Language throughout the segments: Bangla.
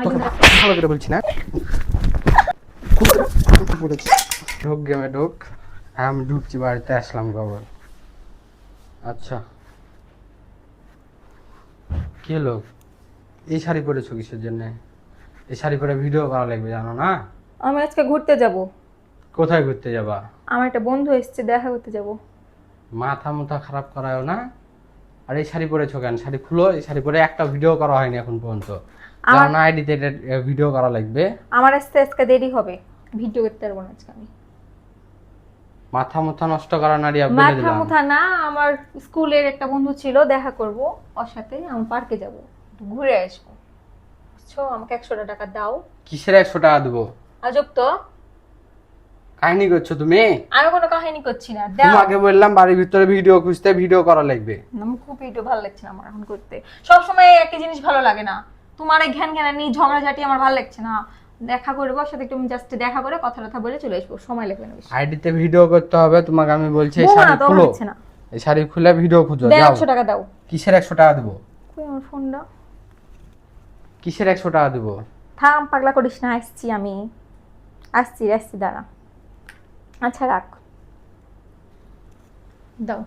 ভালো করে বলছি না, ঢোক গেমে ঢোক। আমি ঢুকছি, বাড়িতে আসলাম খবর। আচ্ছা, কি হলো? এই শাড়ি পরেছো কিসের জন্য? এই শাড়ি পরে ভিডিও করা লাগবে জানো না? আমি আজকে ঘুরতে যাব। কোথায় ঘুরতে যাবা? আমার একটা বন্ধু এসেছে, দেখা করতে যাব। মাথা মুথা খারাপ করায়ও না। আর এই শাড়ি পরেছো কেন? শাড়ি খুলো। এই শাড়ি পরে একটা ভিডিও করা হয়নি এখন পর্যন্ত, জানো আমার না? আইডিতে ভিডিও করা লাগবে। আমার আজকে দেরি হবে, ভিডিও করতে পারবো না আজকে আমি। মাথা মুথা নষ্ট করা নারিয়া বলে মাথা দিলাম। মুথা না, আমার স্কুলের একটা বন্ধু ছিল, দেখা করব ওর সাথে। আমি পার্কে যাব, ঘুরে আসবো। বুঝছো, আমাকে 100 টাকা দাও। কিসের 100 টাকা দেবো? আজব তো, কাহিনী করছো তুমি? আমি কোনো কাহিনী করছি না, দাও। তোমাকে বললাম বাড়ির ভিতরে ভিডিও খুঁজতে, ভিডিও করা লাগবে। আমার খুব ভিডিও ভালো লাগছে না আমার এখন করতে। সব সময় একই জিনিস ভালো লাগে না। তোমার এই ঘ্যান ঘ্যানানি ঝগড়াঝাটি আমার ভালো লাগছে না। দেখা করবো ওর সাথে, একটু জাস্ট দেখা করে কথা টথা বলে চলে আসবো, সময় লাগবে না বেশি। আইডিতে ভিডিও করতে হবে তোমাকে, আমি বলছি এই বলো শাড়ি না তো, আমার খুলো। ইচ্ছে না। এই শাড়ি খুলে ভিডিও খুঁজো, দাও, যাও। 100 টাকা দাও। কিসের 100 টাকা দেবো? কই আমার ফোনটা? কিসের 100 টাকা দেবো? থাম, পাগলা করিস না, আসছি আমি। আসছি দাঁড়া। আচ্ছা রাখ, দাও।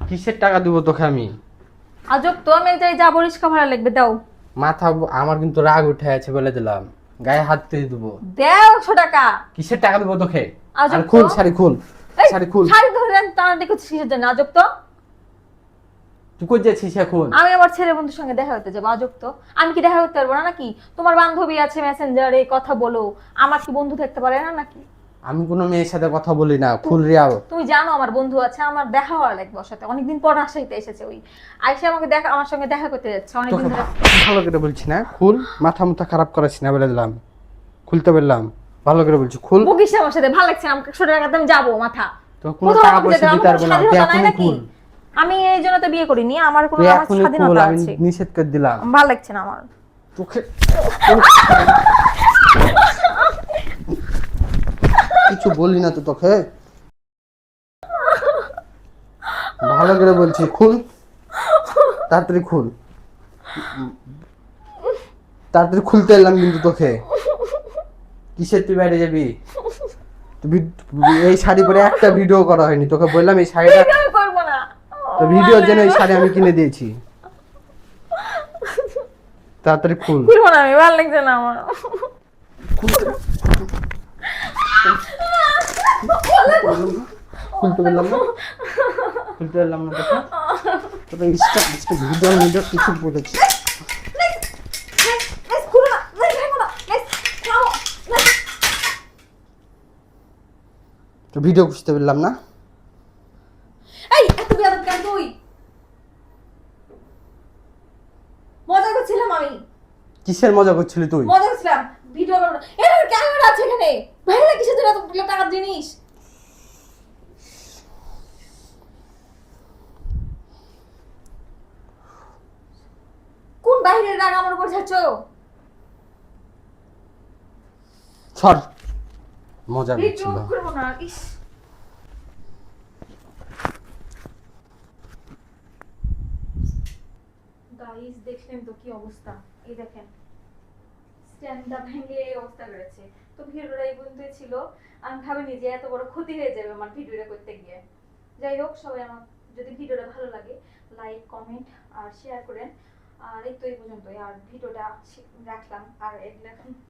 কিসের টাকা দেবো তোকে আমি? আজব তো, আমি এক জায়গায় যাবো, রিক্সা ভাড়া লাগবে, দাও। মাথা আমার কিন্তু রাগ উঠে আছে বলে দিলাম, গায়ে হাত দিয়ে দেবো। দাও 100 টাকা। কিসের টাকা দেবো তোকে? আজব আর তো। খুল শাড়ি, খুল এই, শাড়ি খুল। শাড়ি ধরে টানাটানি করছিস কিসের জন্য? আজব তো। তুই কই যাচ্ছিস এখন? আমি আমার ছেলে বন্ধুর সঙ্গে দেখা করতে যাবো। আজব তো, আমি কি দেখা করতে পারবো না নাকি? তোমার বান্ধবী আছে মেসেঞ্জারে, কথা বলো। আমার কি বন্ধু থাকতে পারে না নাকি? আমি কোনো মেয়ের সাথে কথা বলি না, খুল রিয়া। তুমি জানো আমার বন্ধু আছে, আমার দেখা হওয়া লাগবে ওর সাথে। অনেকদিন পর রাজশাহীতে এসেছে ওই। আইসা আমাকে দেখা, আমার সঙ্গে দেখা করতে যাচ্ছে অনেকদিন তোকে ধরে। ভালো করে বলছি না, খুল। মাথা মুথা খারাপ করাচ্ছি না বলে দিলাম, খুলতে বললাম। ভালো করে বলছি, খুল। বকিস না আমার সাথে, ভালো লাগছে না। আমাকে 100 টাকা আমি যাবো, মাথা। তো কোনো কোথাও টাকা আমাকে পয়সা যেতে হবে, দিতে আমার পারবো কোনো না, তুই স্বাধীনতা নাই এখনই নাকি? খুল। আমি এই জন্য তো বিয়ে করিনি, আমার কোনো তুই আমার এখনই খুল, স্বাধীনতা আমি আছে। নিষেধ করে দিলাম ভালো লাগছে না আমার। তোকে। কিছু বললি না তো তোকে? ভালো করে বলছি, খুল। তাড়াতাড়ি খুল, তাড়াতাড়ি খুলতে এলাম কিন্তু তোকে। কিসের তুই বাইরে যাবি? এই শাড়ি পরে একটা ভিডিও করা হয়নি, তোকে বললাম এই শাড়িটা। আমি করবো না। তো ভিডিওর জন্য এই শাড়ি আমি কিনে দিয়েছি। তাড়াতাড়ি খুল। খুলবো না আমি, ভালো লাগছে না আমার। খুলতে বললাম না, খুলতে বললাম না তোকে। তোকে ভিডিও ভিডিও কিছু বলেছি। খুলো না, খাবো না, খাবো। তো ভিডিও খুঁজতে বললাম না? এই এত বেয়াদব কেন তুই? মজা করছিলাম আমি। কিসের মজা করছিলি তুই? মজা করছিলাম, ভিডিও করব না। এর ক্যামেরা আছে এখানে। বাইরে কিসের জন্য এত টাকার জিনিস? কোন বাইরের রাগ আমার উপর ছাড়ছো? সর, মজা ভিডিও করছিল। করব না। ইস, গাইস দেখলেন তো কি অবস্থা? এই দেখেন, স্ট্যান্ডটা ভেঙে এই অবস্থা করেছে। তো ভিডিওটা এই পর্যন্তই ছিল। আমি ভাবিনি যে এত বড় ক্ষতি হয়ে যাবে আমার ভিডিওটা করতে গিয়ে। যাই হোক, সবাই আমার যদি ভিডিওটা ভালো লাগে লাইক কমেন্ট আর শেয়ার করেন। আর এই তো এই পর্যন্তই। আর ভিডিওটা রাখলাম। আর এগুলো এখন